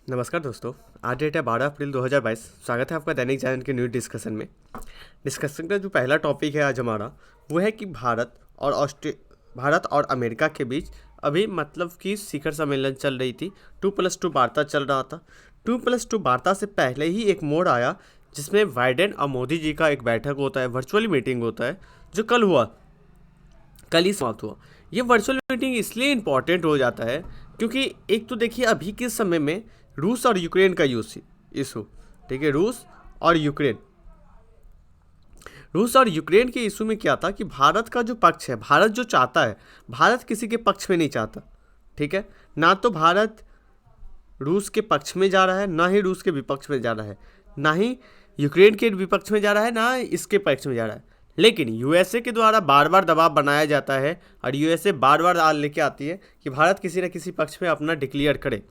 नमस्कार दोस्तों। आज डेट है 12 अप्रैल 2022। स्वागत है आपका दैनिक जागरण के न्यूज डिस्कशन में। डिस्कशन का जो पहला टॉपिक है आज हमारा वो है कि भारत और अमेरिका के बीच अभी मतलब कि शिखर सम्मेलन चल रही थी। 2+2 वार्ता चल रहा था। 2+2 वार्ता से पहले ही एक मोड़ आया जिसमें बाइडेन और मोदी जी का एक बैठक होता है, वर्चुअली मीटिंग होता है, जो कल ही समाप्त हुआ। ये वर्चुअल मीटिंग इसलिए इम्पॉर्टेंट हो जाता है क्योंकि एक तो देखिए अभी के समय में रूस और यूक्रेन का इशू, ठीक है। रूस और यूक्रेन के इशू में क्या था कि भारत का जो पक्ष है, भारत जो चाहता है, भारत किसी के पक्ष में नहीं चाहता, ठीक है। ना तो भारत रूस के पक्ष में जा रहा है, ना ही रूस के विपक्ष में जा रहा है, ना ही यूक्रेन के विपक्ष में जा रहा है, ना इसके पक्ष में जा रहा है। लेकिन यूएसए के द्वारा बार बार दबाव बनाया जाता है और यूएसए बार बार आल लेके आती है कि भारत किसी न किसी पक्ष में अपना डिक्लेयर करे,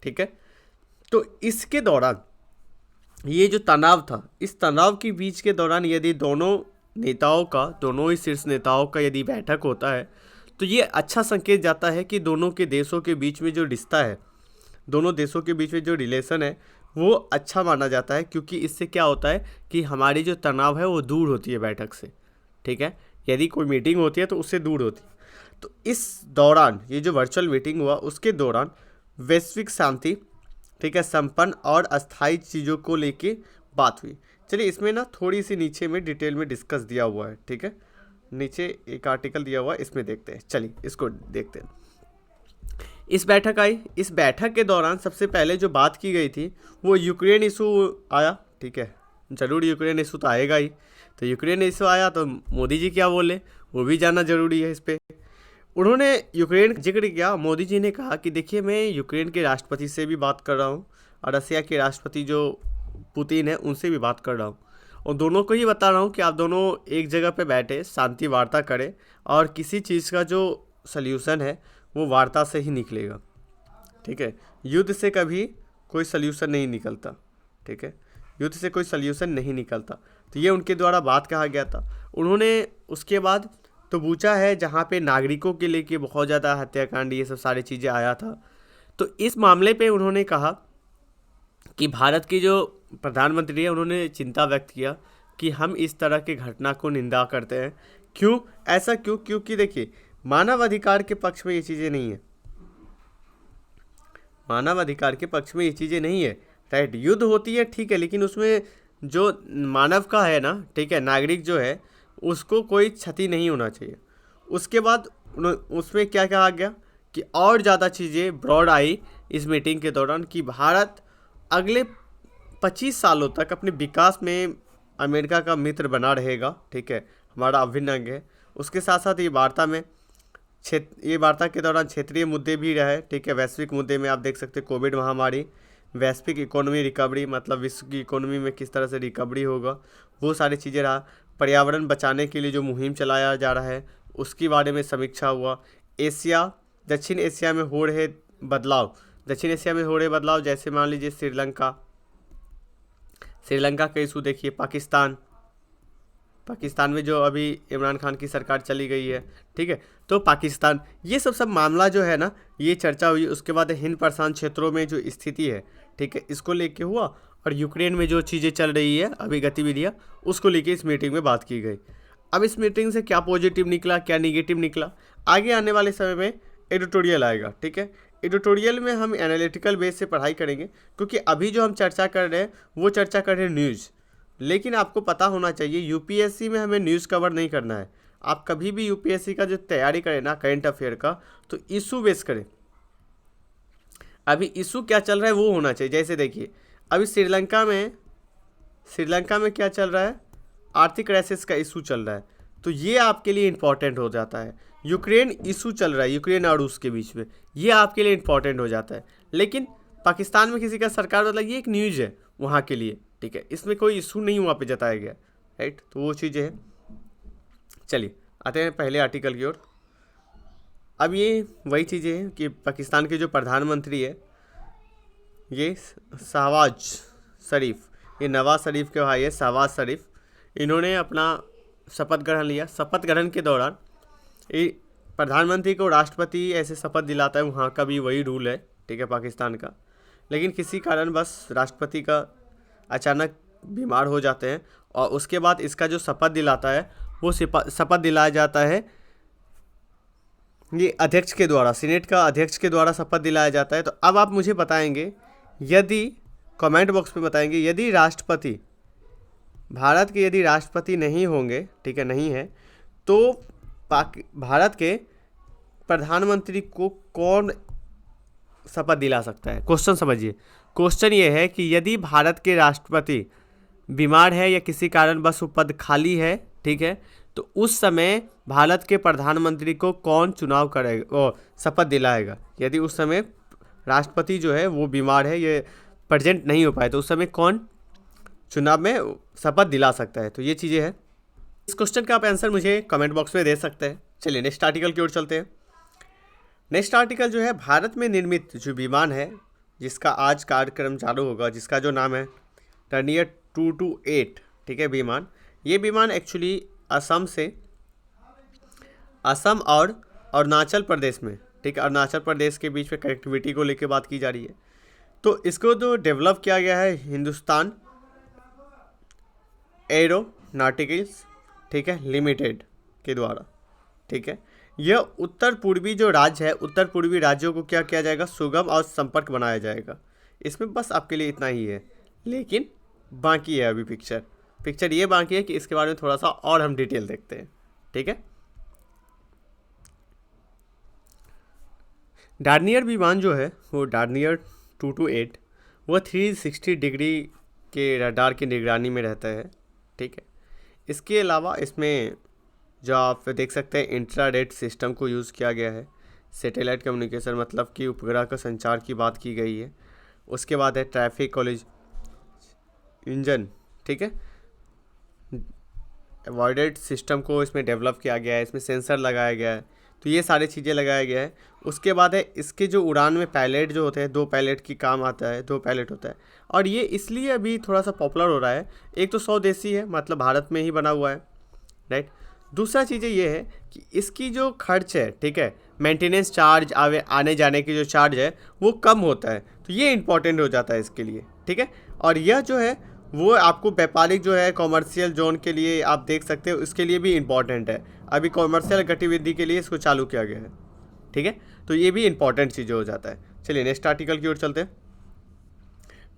ठीक है। तो इसके दौरान ये जो तनाव था, इस तनाव के बीच के दौरान यदि दोनों ही शीर्ष नेताओं का यदि बैठक होता है तो ये अच्छा संकेत जाता है कि दोनों के देशों के बीच में जो रिश्ता है, दोनों देशों के बीच में जो रिलेशन है वो अच्छा माना जाता है, क्योंकि इससे क्या होता है कि हमारी जो तनाव है वो दूर होती है बैठक से, ठीक है। यदि कोई मीटिंग होती है तो उससे दूर होती है। तो इस दौरान ये जो वर्चुअल मीटिंग हुआ उसके दौरान वैश्विक शांति, ठीक है, संपन्न और अस्थायी चीज़ों को लेके बात हुई। चलिए इसमें ना थोड़ी सी नीचे में डिटेल में डिस्कस दिया हुआ है, ठीक है। नीचे एक आर्टिकल दिया हुआ है, इसमें देखते हैं। चलिए इसको देखते हैं। इस बैठक के दौरान सबसे पहले जो बात की गई थी वो यूक्रेन इशू आया, ठीक है। ज़रूर यूक्रेन इशू तो आएगा ही। तो यूक्रेन इशू आया तो मोदी जी क्या बोले वो भी जानना ज़रूरी है। इस पर उन्होंने यूक्रेन का जिक्र किया। मोदी जी ने कहा कि देखिए मैं यूक्रेन के राष्ट्रपति से भी बात कर रहा हूँ और रसिया के राष्ट्रपति जो पुतिन है उनसे भी बात कर रहा हूँ, और दोनों को ही बता रहा हूँ कि आप दोनों एक जगह पे बैठे शांति वार्ता करें और किसी चीज़ का जो सल्यूशन है वो वार्ता से ही निकलेगा, ठीक है। युद्ध से कभी कोई सल्यूशन नहीं निकलता, ठीक है। युद्ध से कोई सल्यूशन नहीं निकलता। तो ये उनके द्वारा बात कहा गया था। उन्होंने उसके बाद तो बूचा है जहाँ पे नागरिकों के लेके बहुत ज़्यादा हत्याकांड ये सब सारी चीज़ें आया था। तो इस मामले पे उन्होंने कहा कि भारत के जो प्रधानमंत्री है उन्होंने चिंता व्यक्त किया कि हम इस तरह के घटना को निंदा करते हैं। क्योंकि देखिए मानव अधिकार के पक्ष में ये चीज़ें नहीं है, मानव अधिकार के पक्ष में ये चीज़ें नहीं है, राइट। युद्ध होती है, ठीक है, लेकिन उसमें जो मानव का है ना, ठीक है, नागरिक जो है उसको कोई क्षति नहीं होना चाहिए। उसके बाद उसमें क्या कहा गया कि और ज़्यादा चीज़ें ब्रॉड आई इस मीटिंग के दौरान कि भारत अगले 25 सालों तक अपने विकास में अमेरिका का मित्र बना रहेगा, ठीक है, हमारा अभिन्न अंग है। उसके साथ साथ ये वार्ता के दौरान क्षेत्रीय मुद्दे भी रहे, ठीक है। वैश्विक मुद्दे में आप देख सकते हैं कोविड महामारी, वैश्विक इकोनॉमी रिकवरी, मतलब विश्व की इकोनॉमी में किस तरह से रिकवरी होगा, वो सारी चीज़ें रहा। पर्यावरण बचाने के लिए जो मुहिम चलाया जा रहा है उसके बारे में समीक्षा हुआ। दक्षिण एशिया में हो रहे बदलाव, जैसे मान लीजिए श्रीलंका का इशू देखिए, पाकिस्तान में जो अभी इमरान खान की सरकार चली गई है, ठीक है, तो पाकिस्तान, ये सब मामला जो है ना ये चर्चा हुई। उसके बाद हिंद प्रशांत क्षेत्रों में जो स्थिति है, ठीक है, इसको लेके हुआ, और यूक्रेन में जो चीज़ें चल रही है अभी गतिविधियाँ, उसको लेके इस मीटिंग में बात की गई। अब इस मीटिंग से क्या पॉजिटिव निकला, क्या निगेटिव निकला, आगे आने वाले समय में एडिटोरियल आएगा, ठीक है। एडिटोरियल में हम एनालिटिकल बेस से पढ़ाई करेंगे, क्योंकि अभी जो हम चर्चा कर रहे हैं वो चर्चा कर रहे हैं न्यूज़। लेकिन आपको पता होना चाहिए यूपीएससी में हमें न्यूज़ कवर नहीं करना है। आप कभी भी यूपीएससी का जो तैयारी करें ना करंट अफेयर का, तो इशू बेस करें। अभी इशू क्या चल रहा है वो होना चाहिए। जैसे देखिए अभी श्रीलंका में क्या चल रहा है, आर्थिक क्राइसिस का इशू चल रहा है, तो ये आपके लिए इम्पॉर्टेंट हो जाता है। यूक्रेन इशू चल रहा है, यूक्रेन और रूस के बीच में, ये आपके लिए इम्पॉर्टेंट हो जाता है। लेकिन पाकिस्तान में किसी का सरकार मतलब ये एक न्यूज़ है वहाँ के लिए, ठीक है, इसमें कोई इशू नहीं वहाँ पे जताया गया, राइट। तो वो चीज़ें हैं। चलिए आते हैं पहले आर्टिकल की ओर। अब ये वही चीज़ें हैं कि पाकिस्तान के जो प्रधानमंत्री है ये शहबाज शरीफ, ये नवाज शरीफ के भाई है शहबाज शरीफ, इन्होंने अपना शपथ ग्रहण लिया। शपथ ग्रहण के दौरान ये प्रधानमंत्री को राष्ट्रपति ऐसे शपथ दिलाता है, वहाँ का भी वही रूल है, ठीक है, पाकिस्तान का। लेकिन किसी कारण बस राष्ट्रपति का अचानक बीमार हो जाते हैं और उसके बाद इसका जो शपथ दिलाता है वो शपथ दिलाया जाता है ये अध्यक्ष के द्वारा, सीनेट का अध्यक्ष के द्वारा शपथ दिलाया जाता है। तो अब आप मुझे बताएंगे, यदि कमेंट बॉक्स में बताएंगे, यदि राष्ट्रपति भारत के यदि राष्ट्रपति नहीं होंगे, ठीक है, नहीं है, तो भारत के प्रधानमंत्री को कौन शपथ दिला सकता है? क्वेश्चन समझिए। क्वेश्चन ये है कि यदि भारत के राष्ट्रपति बीमार है या किसी कारणवश वो पद खाली है, ठीक है, तो उस समय भारत के प्रधानमंत्री को कौन चुनाव करेगा और शपथ दिलाएगा? यदि उस समय राष्ट्रपति जो है वो बीमार है, ये प्रेजेंट नहीं हो पाए, तो उस समय कौन चुनाव में शपथ दिला सकता है? तो ये चीज़ें हैं। इस क्वेश्चन का आप आंसर मुझे कमेंट बॉक्स में दे सकते हैं। चलिए नेक्स्ट आर्टिकल की ओर चलते हैं। नेक्स्ट आर्टिकल जो है, भारत में निर्मित जो विमान है जिसका आज कार्यक्रम चालू होगा, जिसका जो नाम है डर्नियर 228, ठीक है, विमान। ये विमान एक्चुअली असम और अरुणाचल प्रदेश में, ठीक है, अरुणाचल प्रदेश के बीच में कनेक्टिविटी को लेकर बात की जा रही है। तो इसको जो डेवलप किया गया है हिंदुस्तान एरोनॉटिक्स, ठीक है, लिमिटेड के द्वारा, ठीक है। यह उत्तर पूर्वी जो राज्य है, उत्तर पूर्वी राज्यों को क्या किया जाएगा? सुगम और संपर्क बनाया जाएगा। इसमें बस आपके लिए इतना ही है, लेकिन बाकी है अभी पिक्चर ये बाकी है कि इसके बारे में थोड़ा सा और हम डिटेल देखते हैं, ठीक है। डार्नियर विमान जो है वो डार्नियर 228 वो 360 डिग्री के रडार की निगरानी में रहता है, ठीक है। इसके अलावा इसमें जो आप देख सकते हैं इंफ्रारेड सिस्टम को यूज़ किया गया है। सैटेलाइट कम्युनिकेशन मतलब कि उपग्रह का संचार की बात की गई है। उसके बाद है ट्रैफिक कॉलेज इंजन, ठीक है, अवॉइडेड सिस्टम को इसमें डेवलप किया गया है। इसमें सेंसर लगाया गया है, तो ये सारी चीज़ें लगाया गया है। उसके बाद है इसके जो उड़ान में पायलट जो होते हैं, 2 पायलट की काम आता है, 2 पायलट होता है। और ये इसलिए अभी थोड़ा सा पॉपुलर हो रहा है, एक तो स्वदेशी है, मतलब भारत में ही बना हुआ है, राइट। दूसरा चीज़ें ये है कि इसकी जो खर्च है, ठीक है, मेंटेनेंस चार्ज, आने जाने की जो चार्ज है वो कम होता है, तो ये इंपॉर्टेंट हो जाता है इसके लिए, ठीक है। और यह जो है वो आपको व्यापारिक जो है कॉमर्शियल जोन के लिए आप देख सकते हो, इसके लिए भी इम्पॉर्टेंट है। अभी कॉमर्शियल गतिविधि के लिए इसको चालू किया गया है, ठीक है, तो ये भी इंपॉर्टेंट चीज़ हो जाता है। चलिए नेक्स्ट आर्टिकल की ओर चलते हैं।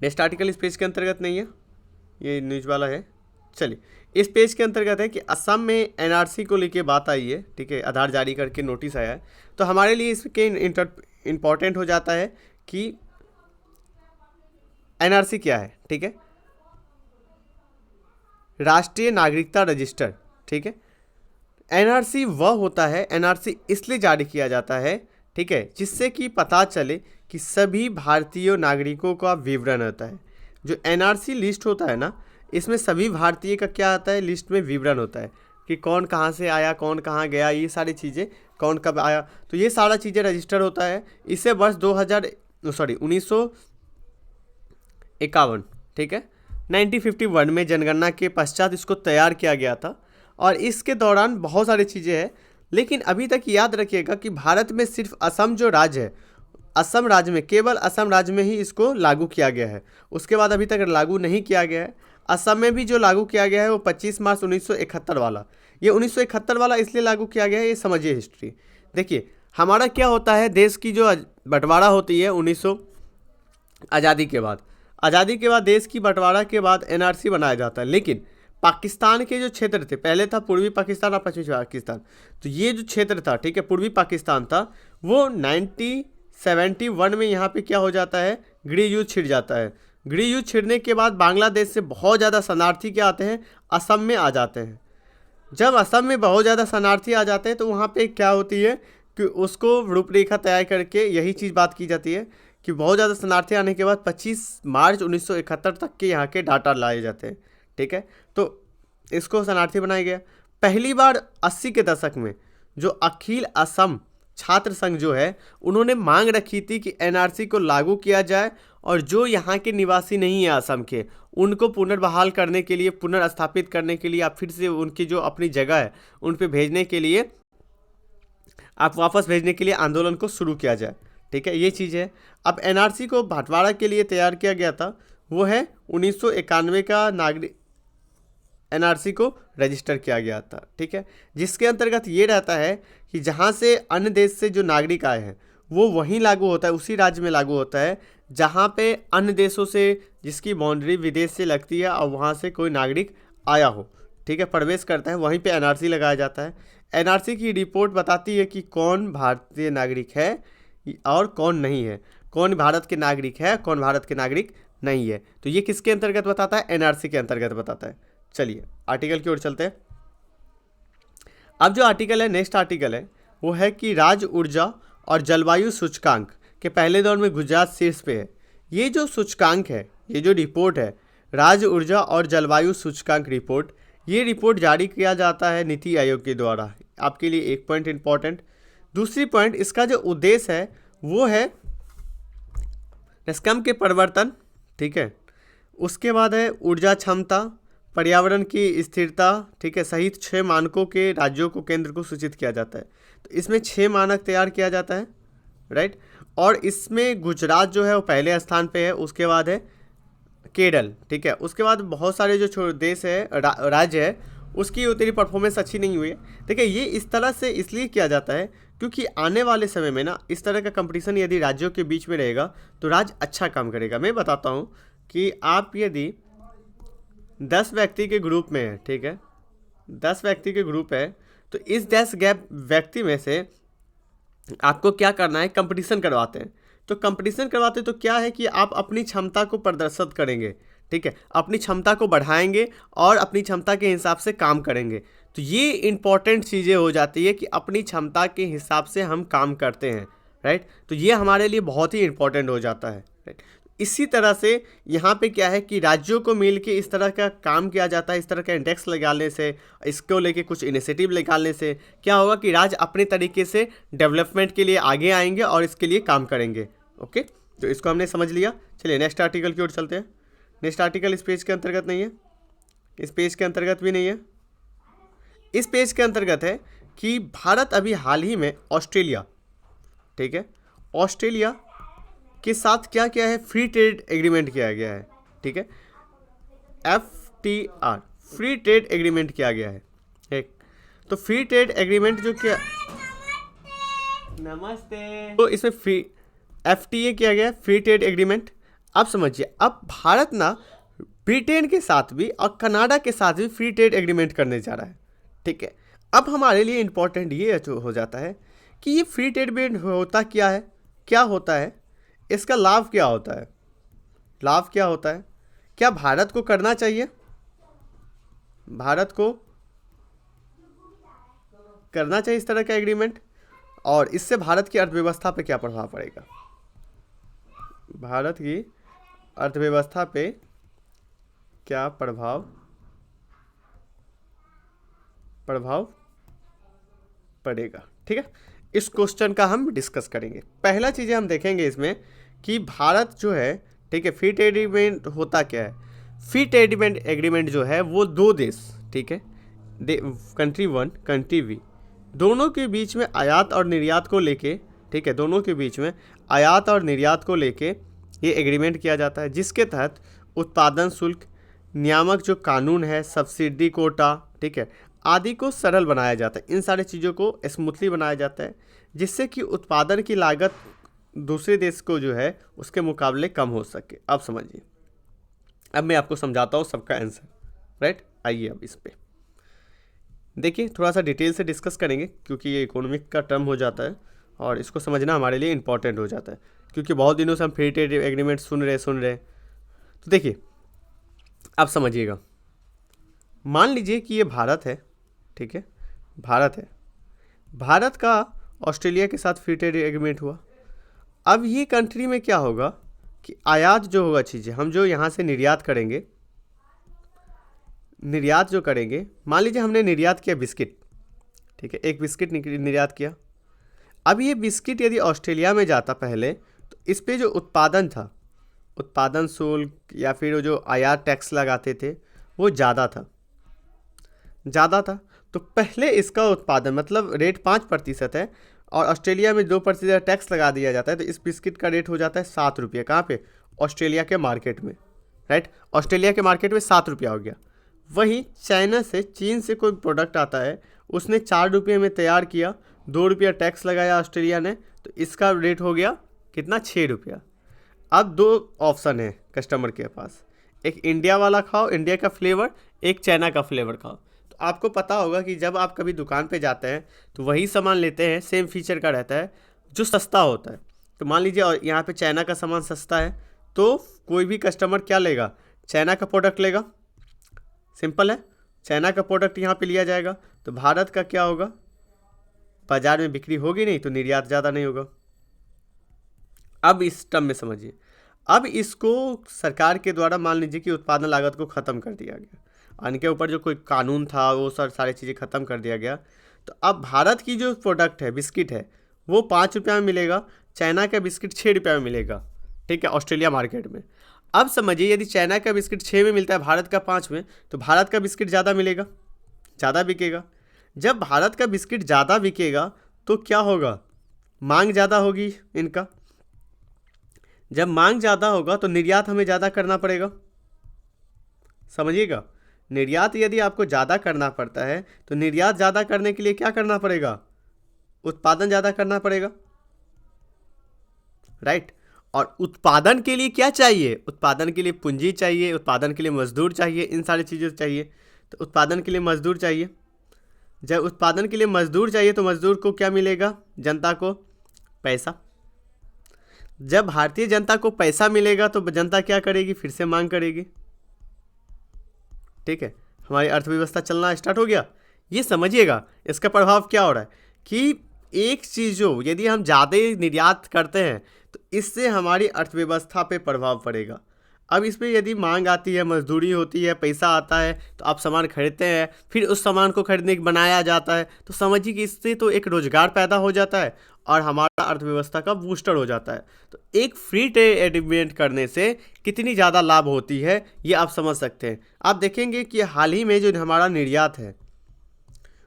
नेक्स्ट आर्टिकल इस पेज के अंतर्गत नहीं है, ये न्यूज वाला है। चलिए इस पेज के अंतर्गत है कि असम में एनआरसी को लेके बात आई है, ठीक है, आधार जारी करके नोटिस आया है। तो हमारे लिए इसके इम्पॉर्टेंट हो जाता है कि एनआरसी क्या है, ठीक है, राष्ट्रीय नागरिकता रजिस्टर, ठीक है। एनआरसी वह होता है, एनआरसी इसलिए जारी किया जाता है, ठीक है, जिससे कि पता चले कि सभी भारतीय नागरिकों का विवरण होता है। जो एनआरसी लिस्ट होता है ना, इसमें सभी भारतीय का क्या आता है, लिस्ट में विवरण होता है कि कौन कहाँ से आया, कौन कहाँ गया, ये सारी चीज़ें, कौन कब आया, तो ये सारा चीज़ें रजिस्टर होता है। इसे वर्ष 1951, ठीक है, 1951 में जनगणना के पश्चात इसको तैयार किया गया था। और इसके दौरान बहुत सारी चीज़ें हैं, लेकिन अभी तक याद रखिएगा कि भारत में सिर्फ असम जो राज्य है, असम राज्य में, केवल असम राज्य में ही इसको लागू किया गया है। उसके बाद अभी तक लागू नहीं किया गया है। असम में भी जो लागू किया गया है वो 25 मार्च 1971 वाला, ये 1971 वाला इसलिए लागू किया गया है, ये समझिए हिस्ट्री। देखिए हमारा क्या होता है, देश की जो बंटवारा होती है 1900 आज़ादी के बाद, आज़ादी के बाद देश की बंटवारा के बाद एनआरसी बनाया जाता है। लेकिन पाकिस्तान के जो क्षेत्र थे, पहले था पूर्वी पाकिस्तान और पश्चिमी पाकिस्तान, तो ये जो क्षेत्र था, ठीक है, पूर्वी पाकिस्तान था, वो 1971 में यहाँ पे क्या हो जाता है, गृह युद्ध छिड़ जाता है। गृह युद्ध छिड़ने के बाद बांग्लादेश से बहुत ज़्यादा शरणार्थी क्या आते हैं, असम में आ जाते हैं। जब असम में बहुत ज़्यादा शरणार्थी आ जाते हैं तो वहाँ पे क्या होती है कि उसको रूपरेखा तैयार करके यही चीज़ बात की जाती है कि बहुत ज़्यादा शरणार्थी आने के बाद 25 मार्च 1971 तक के यहाँ के डाटा लाए जाते हैं, ठीक है। तो इसको शरणार्थी बनाया गया। पहली बार 80 के दशक में जो अखिल असम छात्र संघ जो है, उन्होंने मांग रखी थी कि एनआरसी को लागू किया जाए और जो यहाँ के निवासी नहीं है असम के, उनको पुनर्बहाल करने के लिए, पुनर्स्थापित करने के लिए, आप फिर से उनकी जो अपनी जगह है उन पे भेजने के लिए, आप वापस भेजने के लिए आंदोलन को शुरू किया जाए, ठीक है, ये चीज़ है। अब एनआरसी को बंटवारा के लिए तैयार किया गया था, वो है 1991 का नागरिक एनआरसी को रजिस्टर किया गया था, ठीक है, जिसके अंतर्गत ये रहता है कि जहाँ से अन्य देश से जो नागरिक आए हैं वो वहीं लागू होता है, उसी राज्य में लागू होता है जहाँ पे अन्य देशों से जिसकी बाउंड्री विदेश से लगती है और वहाँ से कोई नागरिक आया हो, ठीक है, प्रवेश करता है, वहीं पे एनआरसी लगाया जाता है। एनआरसी की रिपोर्ट बताती है कि कौन भारतीय नागरिक है और कौन नहीं है, कौन भारत के नागरिक है, कौन भारत के नागरिक नहीं है। तो ये किसके अंतर्गत बताता है? एनआरसी के अंतर्गत बताता है। चलिए आर्टिकल की ओर चलते हैं। अब जो आर्टिकल है, नेक्स्ट आर्टिकल है, वो है कि राज्य ऊर्जा और जलवायु सूचकांक के पहले दौर में गुजरात शीर्ष पे है। ये जो सूचकांक है, ये जो रिपोर्ट है, राज्य ऊर्जा और जलवायु सूचकांक रिपोर्ट, ये रिपोर्ट जारी किया जाता है नीति आयोग के द्वारा। आपके लिए एक पॉइंट इंपॉर्टेंट। दूसरी पॉइंट, इसका जो उद्देश्य है वो है निष्कर्म के परिवर्तन, ठीक है, उसके बाद है ऊर्जा क्षमता, पर्यावरण की स्थिरता, ठीक है, सहित 6 मानकों के राज्यों को केंद्र को सूचित किया जाता है। तो इसमें 6 मानक तैयार किया जाता है, राइट। और इसमें गुजरात जो है वो पहले स्थान पे है, उसके बाद है केरल, ठीक है, उसके बाद बहुत सारे जो देश है, राज्य है, उसकी उतनी परफॉर्मेंस अच्छी नहीं हुई है। देखिए ये इस तरह से इसलिए किया जाता है क्योंकि आने वाले समय में ना इस तरह का कंपटीशन यदि राज्यों के बीच में रहेगा तो राज्य अच्छा काम करेगा। मैं बताता हूँ कि आप यदि 10 व्यक्ति के ग्रुप में है, ठीक है, 10 व्यक्ति के ग्रुप है, तो इस 10 व्यक्ति में से आपको क्या करना है, कंपटीशन करवाते हैं। तो कंपटीशन करवाते तो क्या है कि आप अपनी क्षमता को प्रदर्शित करेंगे, ठीक है, अपनी क्षमता को बढ़ाएंगे और अपनी क्षमता के हिसाब से काम करेंगे। तो ये इंपॉर्टेंट चीज़ें हो जाती है कि अपनी क्षमता के हिसाब से हम काम करते हैं, राइट। तो ये हमारे लिए बहुत ही इंपॉर्टेंट हो जाता है, राइट। इसी तरह से यहाँ पे क्या है कि राज्यों को मिल के इस तरह का काम किया जाता है। इस तरह का इंडेक्स निकालने से, इसको लेके कुछ इनिशिएटिव निकालने से क्या होगा कि राज्य अपने तरीके से डेवलपमेंट के लिए आगे आएंगे और इसके लिए काम करेंगे। ओके, तो इसको हमने समझ लिया। चलिए नेक्स्ट आर्टिकल की ओर चलते हैं। नेक्स्ट आर्टिकल इस पेज के अंतर्गत नहीं है, इस पेज के अंतर्गत भी नहीं है। इस पेज के अंतर्गत है कि भारत अभी हाल ही में ऑस्ट्रेलिया, ठीक है, ऑस्ट्रेलिया के साथ क्या किया है, फ्री ट्रेड एग्रीमेंट किया गया है, ठीक है, FTR, फ्री ट्रेड एग्रीमेंट किया गया है, ठीक। तो फ्री ट्रेड एग्रीमेंट जो किया, नमस्ते, तो इसमें फ्री FTA किया गया है, फ्री ट्रेड एग्रीमेंट। अब समझिए, अब भारत ना ब्रिटेन के साथ भी और कनाडा के साथ भी फ्री ट्रेड एग्रीमेंट करने जा रहा है, ठीक है। अब हमारे लिए इंपॉर्टेंट ये हो जाता है कि ये फ्री ट्रेड एग्रीमेंट होता क्या है, क्या होता है, इसका लाभ क्या होता है, लाभ क्या होता है, क्या भारत को करना चाहिए, भारत को करना चाहिए इस तरह का एग्रीमेंट, और इससे भारत की अर्थव्यवस्था पे क्या प्रभाव पड़ेगा, भारत की अर्थव्यवस्था पे क्या प्रभाव पड़ेगा, ठीक है। इस क्वेश्चन का हम डिस्कस करेंगे। पहला चीज़ें हम देखेंगे इसमें कि भारत जो है, ठीक है, फ्री ट्रेड एग्रीमेंट होता क्या है। फ्री ट्रेड एग्रीमेंट जो है वो 2 देश, ठीक है, कंट्री 1 कंट्री बी, दोनों के बीच में आयात और निर्यात को लेके, ठीक है, दोनों के बीच में आयात और निर्यात को लेके ये एग्रीमेंट किया जाता है, जिसके तहत उत्पादन शुल्क, नियामक जो कानून है, सब्सिडी कोटा, ठीक है, आदि को सरल बनाया जाता है। इन सारी चीज़ों को स्मूथली बनाया जाता है जिससे कि उत्पादन की लागत दूसरे देश को जो है उसके मुकाबले कम हो सके। अब समझिए, अब मैं आपको समझाता हूँ सबका आंसर, राइट। आइए अब इस पे देखिए, थोड़ा सा डिटेल से डिस्कस करेंगे क्योंकि ये इकोनॉमिक का टर्म हो जाता है और इसको समझना हमारे लिए इंपॉर्टेंट हो जाता है क्योंकि बहुत दिनों से हम फ्री ट्रेड एग्रीमेंट सुन रहे। तो देखिए, अब समझिएगा, मान लीजिए कि ये भारत है, ठीक है, भारत है, भारत का ऑस्ट्रेलिया के साथ फ्री ट्रेड एग्रीमेंट हुआ। अब ये कंट्री में क्या होगा कि आयात जो होगा चीज़ें, हम जो यहाँ से निर्यात करेंगे, निर्यात जो करेंगे, मान लीजिए हमने निर्यात किया बिस्किट, ठीक है, एक बिस्किट निर्यात किया। अब ये बिस्किट यदि ऑस्ट्रेलिया में जाता पहले, तो इस पे जो उत्पादन था, उत्पादन शुल्क या फिर जो आयात टैक्स लगाते थे वो ज़्यादा था। तो पहले इसका उत्पादन, मतलब रेट 5% है और ऑस्ट्रेलिया में 2% टैक्स लगा दिया जाता है, तो इस बिस्किट का रेट हो जाता है 7 रुपये। कहाँ पे? ऑस्ट्रेलिया के मार्केट में, राइट। ऑस्ट्रेलिया के मार्केट में 7 रुपया हो गया। वहीं चाइना से, चीन से कोई प्रोडक्ट आता है, उसने 4 रुपये में तैयार किया, 2 रुपया टैक्स लगाया ऑस्ट्रेलिया ने, तो इसका रेट हो गया कितना? 6 रुपया। अब 2 ऑप्शन है कस्टमर के पास, एक इंडिया वाला खाओ, इंडिया का फ्लेवर, एक चाइना का फ्लेवर खाओ। तो आपको पता होगा कि जब आप कभी दुकान पे जाते हैं तो वही सामान लेते हैं, सेम फीचर का रहता है, जो सस्ता होता है। तो मान लीजिए और यहाँ पे चाइना का सामान सस्ता है, तो कोई भी कस्टमर क्या लेगा? चाइना का प्रोडक्ट लेगा। सिंपल है, चाइना का प्रोडक्ट यहाँ पे लिया जाएगा। तो भारत का क्या होगा? बाजार में बिक्री होगी नहीं, तो निर्यात ज़्यादा नहीं होगा। अब इस टर्म में समझिए, अब इसको सरकार के द्वारा मान लीजिए कि उत्पादन लागत को ख़त्म कर दिया गया, इनके ऊपर जो कोई कानून था वो सारी चीज़ें ख़त्म कर दिया गया। तो अब भारत की जो प्रोडक्ट है, बिस्किट है, वो 5 रुपया में मिलेगा, चाइना का बिस्किट 6 रुपया में मिलेगा, ठीक है, ऑस्ट्रेलिया मार्केट में। अब समझिए, यदि चाइना का बिस्किट 6 में मिलता है, भारत का 5 में, तो भारत का बिस्किट ज़्यादा मिलेगा, ज़्यादा बिकेगा। जब भारत का बिस्किट ज़्यादा बिकेगा तो क्या होगा? मांग ज़्यादा होगी इनका। जब मांग ज़्यादा होगा तो निर्यात हमें ज़्यादा करना पड़ेगा। समझिएगा, निर्यात यदि आपको ज़्यादा करना पड़ता है तो निर्यात ज़्यादा करने के लिए क्या करना पड़ेगा? उत्पादन ज़्यादा करना पड़ेगा, राइट। और उत्पादन के लिए क्या चाहिए? उत्पादन के लिए पूंजी चाहिए, उत्पादन के लिए मजदूर चाहिए, इन सारी चीज़ें चाहिए। तो उत्पादन के लिए मजदूर चाहिए। जब उत्पादन के लिए मजदूर चाहिए तो मजदूर को क्या मिलेगा? जनता को पैसा। जब भारतीय जनता को पैसा मिलेगा तो जनता क्या करेगी? फिर से मांग करेगी, ठीक है। हमारी अर्थव्यवस्था चलना स्टार्ट हो गया। ये समझिएगा इसका प्रभाव क्या हो रहा है कि एक चीज़ जो यदि हम ज़्यादा निर्यात करते हैं तो इससे हमारी अर्थव्यवस्था पे प्रभाव पड़ेगा। अब इसमें यदि मांग आती है, मजदूरी होती है, पैसा आता है, तो आप सामान खरीदते हैं, फिर उस सामान को खरीदने बनाया जाता है, तो समझिए कि इससे तो एक रोजगार पैदा हो जाता है और हमारा अर्थव्यवस्था का बूस्टर हो जाता है। तो एक फ्री ट्रेड एग्रीमेंट करने से कितनी ज़्यादा लाभ होती है ये आप समझ सकते हैं। आप देखेंगे कि हाल ही में जो हमारा निर्यात है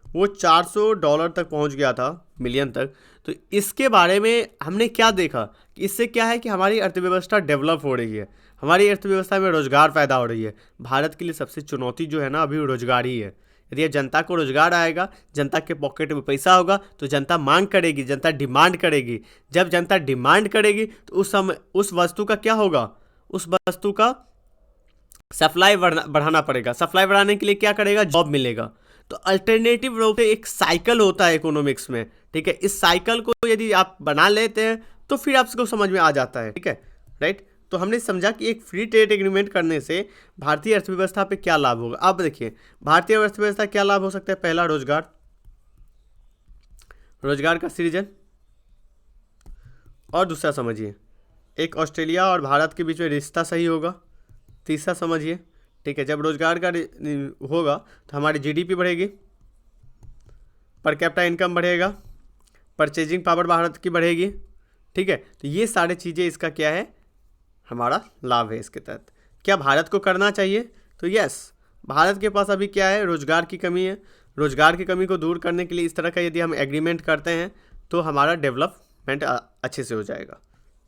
वो $400 तक पहुंच गया था, मिलियन तक। तो इसके बारे में हमने क्या देखा कि इससे क्या है कि हमारी अर्थव्यवस्था डेवलप हो रही है, हमारी अर्थव्यवस्था में रोजगार पैदा हो रही है। भारत के लिए सबसे चुनौती जो है ना अभी रोजगार ही है। यदि जनता को रोजगार आएगा, जनता के पॉकेट में पैसा होगा, तो जनता मांग करेगी, जनता डिमांड करेगी। जब जनता डिमांड करेगी तो उस समय उस वस्तु का क्या होगा? उस वस्तु का सप्लाई बढ़ाना पड़ेगा। सप्लाई बढ़ाने के लिए क्या करेगा? जॉब मिलेगा। तो अल्टरनेटिव रूप से एक साइकिल होता है इकोनॉमिक्स में, ठीक है। इस साइकिल को यदि आप बना लेते हैं तो फिर आपको समझ में आ जाता है, ठीक है, राइट। तो हमने समझा कि एक फ्री ट्रेड एग्रीमेंट करने से भारतीय अर्थव्यवस्था पे क्या लाभ होगा। अब देखिए भारतीय अर्थव्यवस्था क्या लाभ हो सकता है? पहला, रोजगार, रोजगार का सृजन। और दूसरा समझिए, एक ऑस्ट्रेलिया और भारत के बीच में रिश्ता सही होगा। तीसरा समझिए, ठीक है, जब रोजगार का होगा तो हमारी जीडीपी बढ़ेगी, पर कैपिटा इनकम बढ़ेगा, परचेजिंग पावर भारत की बढ़ेगी, ठीक है। तो ये सारी चीज़ें इसका क्या है? हमारा लाभ है इसके तहत। क्या भारत को करना चाहिए? तो यस, भारत के पास अभी क्या है? रोजगार की कमी है। रोजगार की कमी को दूर करने के लिए इस तरह का यदि हम एग्रीमेंट करते हैं तो हमारा डेवलपमेंट अच्छे से हो जाएगा,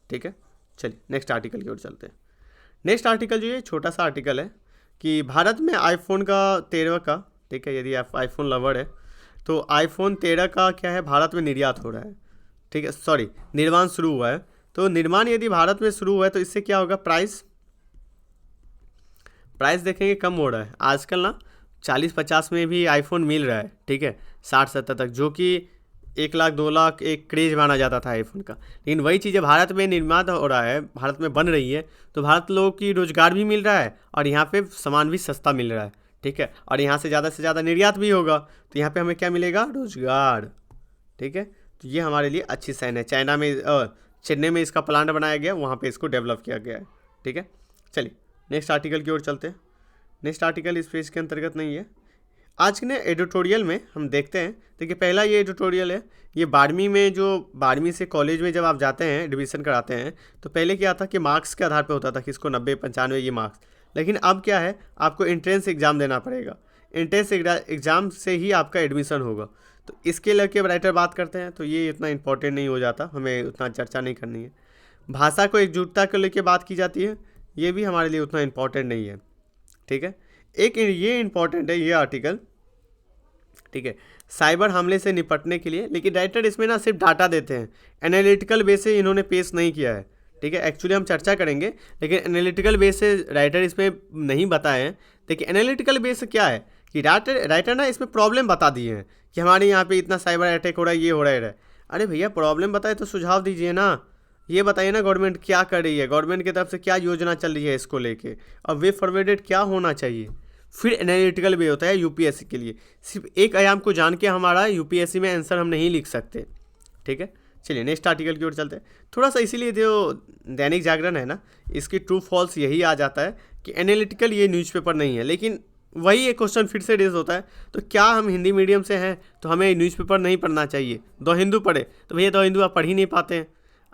ठीक है। चलिए नेक्स्ट आर्टिकल की ओर चलते हैं। नेक्स्ट आर्टिकल जो है छोटा सा आर्टिकल है कि भारत में आईफोन का 13 का, ठीक है, यदि आप आईफोन लवर है तो आईफोन 13 का क्या है? भारत में निर्यात हो रहा है, ठीक है, सॉरी, निर्माण शुरू हुआ है। तो निर्माण यदि भारत में शुरू हुआ है तो इससे क्या होगा? प्राइस देखेंगे कम हो रहा है। आजकल ना 40-50 में भी आईफोन मिल रहा है, ठीक है, 60-70 तक, जो कि 1 लाख 2 लाख एक क्रेज माना जाता था आईफोन का। लेकिन वही चीज़ें भारत में निर्माण हो रहा है, भारत में बन रही है, तो भारत लोगों की रोजगार भी मिल रहा है और यहाँ पे सामान भी सस्ता मिल रहा है, ठीक है। और यहाँ से ज़्यादा निर्यात भी होगा, तो यहाँ पे हमें क्या मिलेगा? रोजगार, ठीक है। तो ये हमारे लिए अच्छी साइन है। चाइना में चेन्नई में इसका प्लांट बनाया गया, वहाँ पे इसको डेवलप किया गया है, ठीक है। चलिए नेक्स्ट आर्टिकल की ओर चलते हैं। नेक्स्ट आर्टिकल इस पेज के अंतर्गत नहीं है। आज के एडिटोरियल में हम देखते हैं, देखिए पहला ये एडिटोरियल है, ये 12वीं में, जो 12वीं से कॉलेज में जब आप जाते हैं एडमिशन कराते हैं तो पहले क्या था कि मार्क्स के आधार पे होता था कि इसको 90-95 ये मार्क्स। लेकिन अब क्या है? आपको एंट्रेंस एग्ज़ाम देना पड़ेगा। एंट्रेंस एग्ज़ाम से ही आपका एडमिशन होगा। तो इसके लेके राइटर बात करते हैं, तो ये इतना इंपॉर्टेंट नहीं हो जाता, हमें उतना चर्चा नहीं करनी है। भाषा को एकजुटता को लेके बात की जाती है, ये भी हमारे लिए उतना इंपॉर्टेंट नहीं है, ठीक है। एक ये इंपॉर्टेंट है ये आर्टिकल, ठीक है, साइबर हमले से निपटने के लिए, लेकिन राइटर इसमें ना सिर्फ डाटा देते हैं, एनालिटिकल बेस से इन्होंने पेश नहीं किया है, ठीक है। एक्चुअली हम चर्चा करेंगे, लेकिन एनालिटिकल बेस से राइटर इसमें नहीं बताए हैं। देखिए एनालिटिकल बेस क्या है कि राइटर ना इसमें प्रॉब्लम बता दिए हैं कि हमारे यहाँ पे इतना साइबर अटैक हो रहा है, ये हो रहा है। अरे भैया प्रॉब्लम बताए तो सुझाव दीजिए ना, ये बताइए ना गवर्नमेंट क्या कर रही है, गवर्नमेंट की तरफ से क्या योजना चल रही है इसको लेके, और वे फॉरवर्डेड क्या होना चाहिए। फिर एनालिटिकल वे होता है यूपीएससी के लिए। सिर्फ एक आयाम को जान के हमारा यूपीएससी में आंसर हम नहीं लिख सकते, ठीक है। चलिए नेक्स्ट आर्टिकल की ओर चलते हैं। थोड़ा सा इसीलिए जो दैनिक जागरण है ना, इसकी ट्रू फॉल्स यही आ जाता है कि एनालिटिकल ये न्यूज़पेपर नहीं है। लेकिन वही एक क्वेश्चन फिर से रेज होता है, तो क्या हम हिंदी मीडियम से हैं तो हमें न्यूज़पेपर नहीं पढ़ना चाहिए? दो हिंदू पढ़े तो भैया दो हिंदू आप पढ़ ही नहीं पाते हैं,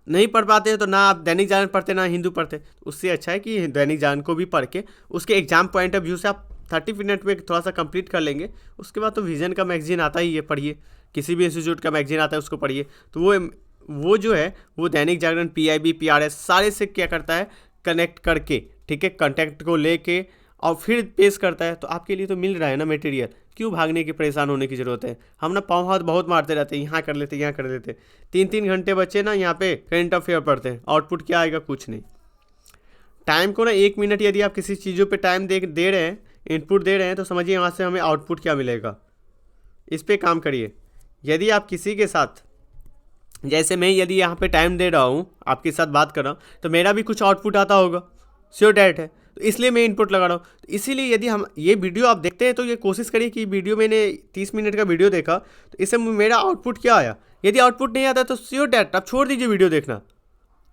नहीं पढ़ पाते हैं तो ना आप दैनिक जागरण पढ़ते ना हिंदू पढ़ते। उससे अच्छा है कि दैनिक जागरण को भी पढ़ के उसके एग्जाम पॉइंट ऑफ व्यू से आप 30 मिनट में थोड़ा सा कंप्लीट कर लेंगे। उसके बाद तो विजन का मैगजीन आता ही है, पढ़िए, किसी भी इंस्टीट्यूट का मैगजीन आता है उसको पढ़िए। तो वो जो है वो दैनिक जागरण, पीआईबी, पीआरएस सारे से क्या करता है, कनेक्ट करके, ठीक है, कंटेंट को लेके और फिर पेश करता है। तो आपके लिए तो मिल रहा है ना मटेरियल, क्यों भागने की परेशान होने की ज़रूरत है। हम ना पाँव हाथ बहुत मारते रहते हैं, यहाँ कर लेते यहाँ कर लेते, 3-3 घंटे बच्चे ना यहाँ पे करंट अफेयर पढ़ते हैं, आउटपुट क्या आएगा, कुछ नहीं। टाइम को ना 1 मिनट यदि आप किसी चीज़ों पे टाइम दे रहे हैं, इनपुट दे रहे हैं, तो समझिए वहाँ से हमें आउटपुट क्या मिलेगा। इस पे काम करिए। यदि आप किसी के साथ, जैसे मैं यदि यहाँ पे टाइम दे रहा हूँ, आपके साथ बात कर रहा हूँ, तो मेरा भी कुछ आउटपुट आता होगा, श्योर डैट है, तो इसलिए मैं इनपुट लगा रहा हूँ। तो इसीलिए यदि हम ये वीडियो आप देखते हैं तो ये कोशिश करिए कि वीडियो मैंने 30 मिनट का वीडियो देखा तो इससे मेरा आउटपुट क्या आया। यदि आउटपुट नहीं आता तो श्योर डैट आप छोड़ दीजिए वीडियो देखना,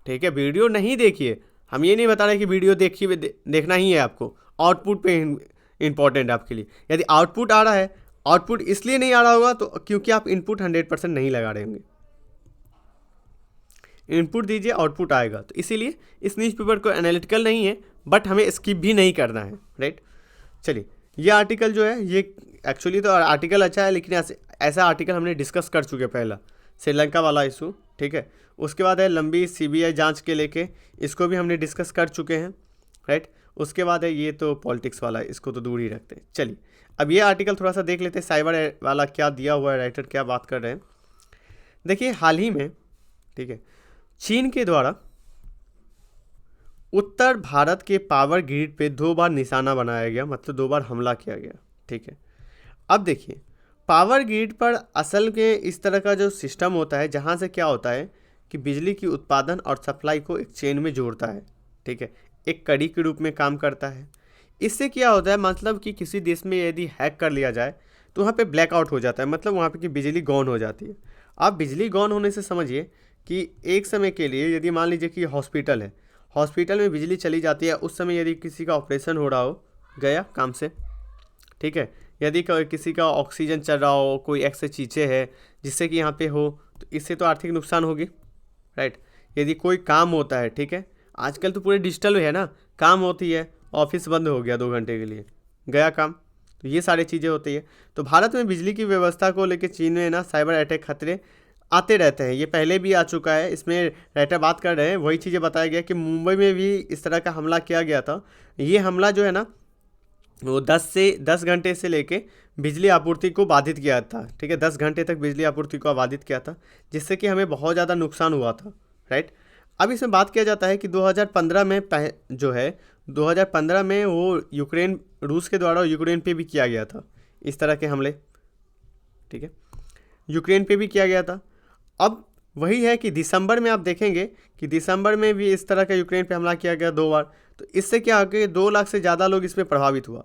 ठीक है, वीडियो नहीं देखिए। हम ये नहीं बता रहे कि वीडियो देखिए, देखना ही है आपको, आउटपुट पे इंपॉर्टेंट है आपके लिए। यदि आउटपुट आ रहा है, आउटपुट इसलिए नहीं आ रहा होगा तो क्योंकि आप इनपुट 100% नहीं लगा रहे होंगे। इनपुट दीजिए, आउटपुट आएगा। तो इसीलिए इस न्यूज़पेपर को एनालिटिकल नहीं है, बट हमें स्किप भी नहीं करना है, राइट। चलिए ये आर्टिकल जो है, ये एक्चुअली तो आर्टिकल अच्छा है, लेकिन ऐसा आर्टिकल हमने डिस्कस कर चुके पहला, श्रीलंका वाला इशू, ठीक है। उसके बाद है लंबी सीबीआई जांच के लेके, इसको भी हमने डिस्कस कर चुके हैं, राइट। उसके बाद है ये तो पॉलिटिक्स वाला है, इसको तो दूर ही रखते हैं। चलिए अब ये आर्टिकल थोड़ा सा देख लेते हैं, साइबर वाला क्या दिया हुआ है, राइटर क्या बात कर रहे हैं। देखिए हाल ही में, ठीक है, चीन के द्वारा उत्तर भारत के पावर ग्रिड पे 2 बार निशाना बनाया गया, मतलब 2 बार हमला किया गया, ठीक है। अब देखिए पावर ग्रिड पर असल के इस तरह का जो सिस्टम होता है, जहाँ से क्या होता है कि बिजली की उत्पादन और सप्लाई को एक चेन में जोड़ता है, ठीक है, एक कड़ी के रूप में काम करता है। इससे क्या होता है, मतलब कि किसी देश में यदि हैक कर लिया जाए तो वहाँ पे ब्लैकआउट हो जाता है, मतलब वहाँ पे की बिजली गॉन हो जाती है। आप बिजली गॉन होने से समझिए कि एक समय के लिए यदि मान लीजिए कि हॉस्पिटल है, हॉस्पिटल में बिजली चली जाती है, उस समय यदि किसी का ऑपरेशन हो रहा हो, गया काम से, ठीक है, यदि किसी का ऑक्सीजन चल रहा हो, कोई ऐसे चीज़ें हैं जिससे कि यहाँ पे हो, तो इससे तो आर्थिक नुकसान होगी, राइट। यदि कोई काम होता है, ठीक है, आजकल तो पूरे डिजिटल है ना, काम होती है, ऑफिस बंद हो गया 2 घंटे के लिए, गया काम, तो ये सारी चीज़ें होती है। तो भारत में बिजली की व्यवस्था को लेकर चीन में ना साइबर अटैक खतरे आते रहते हैं, ये पहले भी आ चुका है। इसमें राइटर बात कर रहे हैं, वही चीज़ें बताया गया कि मुंबई में भी इस तरह का हमला किया गया था। ये हमला जो है ना वो 10 घंटे से लेके बिजली आपूर्ति को बाधित किया था, ठीक है, 10 घंटे तक बिजली आपूर्ति को बाधित किया था, जिससे कि हमें बहुत ज़्यादा नुकसान हुआ था, राइट। अब इसमें बात किया जाता है कि 2015 में जो है 2015 में वो यूक्रेन, रूस के द्वारा यूक्रेन पे भी किया गया था इस तरह के हमले, ठीक है, यूक्रेन पे भी किया गया था। अब वही है कि दिसंबर में आप देखेंगे कि दिसंबर में भी इस तरह का यूक्रेन पे हमला किया गया 2 बार। तो इससे क्या हो गया, 2 लाख से ज़्यादा लोग इसमें प्रभावित हुआ।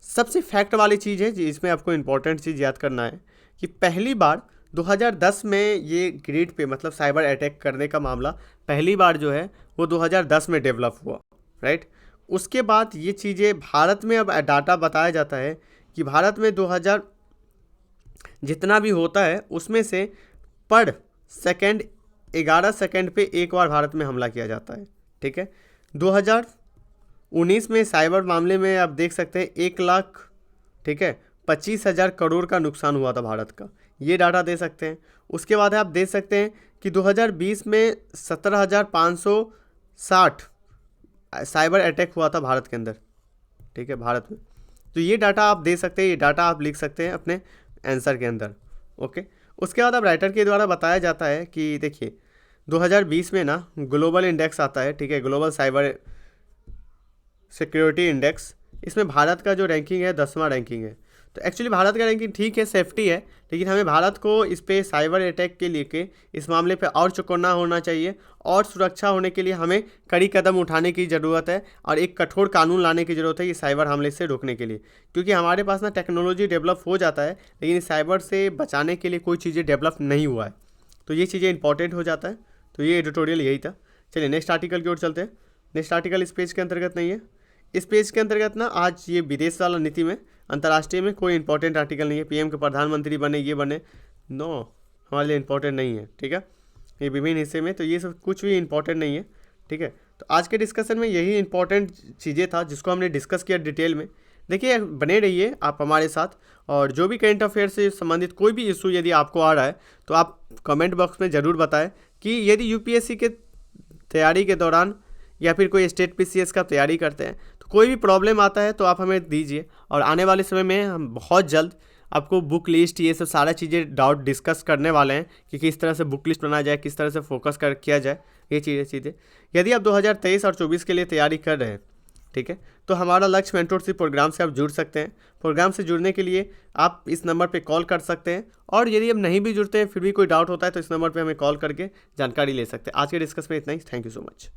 सबसे फैक्ट वाली चीज़ है जिसमें आपको इंपॉर्टेंट चीज़ याद करना है कि पहली बार 2010 में ये ग्रिड पे, मतलब साइबर अटैक करने का मामला पहली बार जो है वो 2010 में डेवलप हुआ, राइट। उसके बाद ये चीज़ें भारत में अब डाटा बताया जाता है कि भारत में 2000 जितना भी होता है उसमें से पर सेकंड 11 सेकंड पे एक बार भारत में हमला किया जाता है, ठीक है। 2019 में साइबर मामले में आप देख सकते हैं 1 लाख, ठीक है, 25,000 करोड़ का नुकसान हुआ था भारत का। ये डाटा दे सकते हैं। उसके बाद आप दे सकते हैं कि 2020 में 17,560 साइबर अटैक हुआ था भारत के अंदर, ठीक है, भारत में। तो ये डाटा आप दे सकते हैं, ये डाटा आप लिख सकते हैं अपने आंसर के अंदर। ओके, उसके बाद अब राइटर के द्वारा बताया जाता है कि देखिए 2020 में ना ग्लोबल इंडेक्स आता है, ठीक है, ग्लोबल साइबर सिक्योरिटी इंडेक्स। इसमें भारत का जो रैंकिंग है 10वां रैंकिंग है। तो एक्चुअली भारत का रैंकिंग ठीक है, सेफ्टी है, लेकिन हमें भारत को इस पे साइबर अटैक के लेके इस मामले पे और चौकन्ना होना चाहिए, और सुरक्षा होने के लिए हमें कड़ी कदम उठाने की ज़रूरत है और एक कठोर कानून लाने की ज़रूरत है ये साइबर हमले से रोकने के लिए। क्योंकि हमारे पास ना टेक्नोलॉजी डेवलप हो जाता है, लेकिन इस साइबर से बचाने के लिए कोई चीज़ें डेवलप नहीं हुआ है, तो ये चीज़ें इंपॉर्टेंट हो जाता है। तो ये एडिटोरियल यही था। चलिए नेक्स्ट आर्टिकल की ओर चलते हैं। नेक्स्ट आर्टिकल इस पेज के अंतर्गत नहीं है। इस पेज के अंतर्गत ना आज ये विदेश वाला नीति में, अंतर्राष्ट्रीय में कोई इंपॉर्टेंट आर्टिकल नहीं है। पीएम के प्रधानमंत्री बने, ये बने, नो, हमारे लिए इंपॉर्टेंट नहीं है, ठीक है। ये विभिन्न हिस्से में, तो ये सब कुछ भी इंपॉर्टेंट नहीं है, ठीक है। तो आज के डिस्कशन में यही इंपॉर्टेंट चीज़ें था जिसको हमने डिस्कस किया डिटेल में। देखिए बने रहिए आप हमारे साथ, और जो भी करंट अफेयर से संबंधित कोई भी इशू यदि आपको आ रहा है तो आप कमेंट बॉक्स में ज़रूर बताएं कि यदि यूपीएससी के तैयारी के दौरान या फिर कोई स्टेट पीसीएस का तैयारी करते हैं तो कोई भी प्रॉब्लम आता है तो आप हमें दीजिए, और आने वाले समय में हम बहुत जल्द आपको बुक लिस्ट ये सब सारा चीज़ें डाउट डिस्कस करने वाले हैं कि किस तरह से बुक लिस्ट बनाया जाए, किस तरह से फोकस कर किया जाए, ये चीज़ें। यदि आप 2023 और 24 के लिए तैयारी कर रहे हैं, ठीक है, तो हमारा लक्ष्य मेंटोरशिप प्रोग्राम से आप जुड़ सकते हैं। प्रोग्राम से जुड़ने के लिए आप इस नंबर पे कॉल कर सकते हैं, और यदि आप नहीं भी जुड़ते हैं फिर भी कोई डाउट होता है तो इस नंबर पे हमें कॉल करके जानकारी ले सकते हैं। आज के डिस्कस में इतना ही। Thank you so much.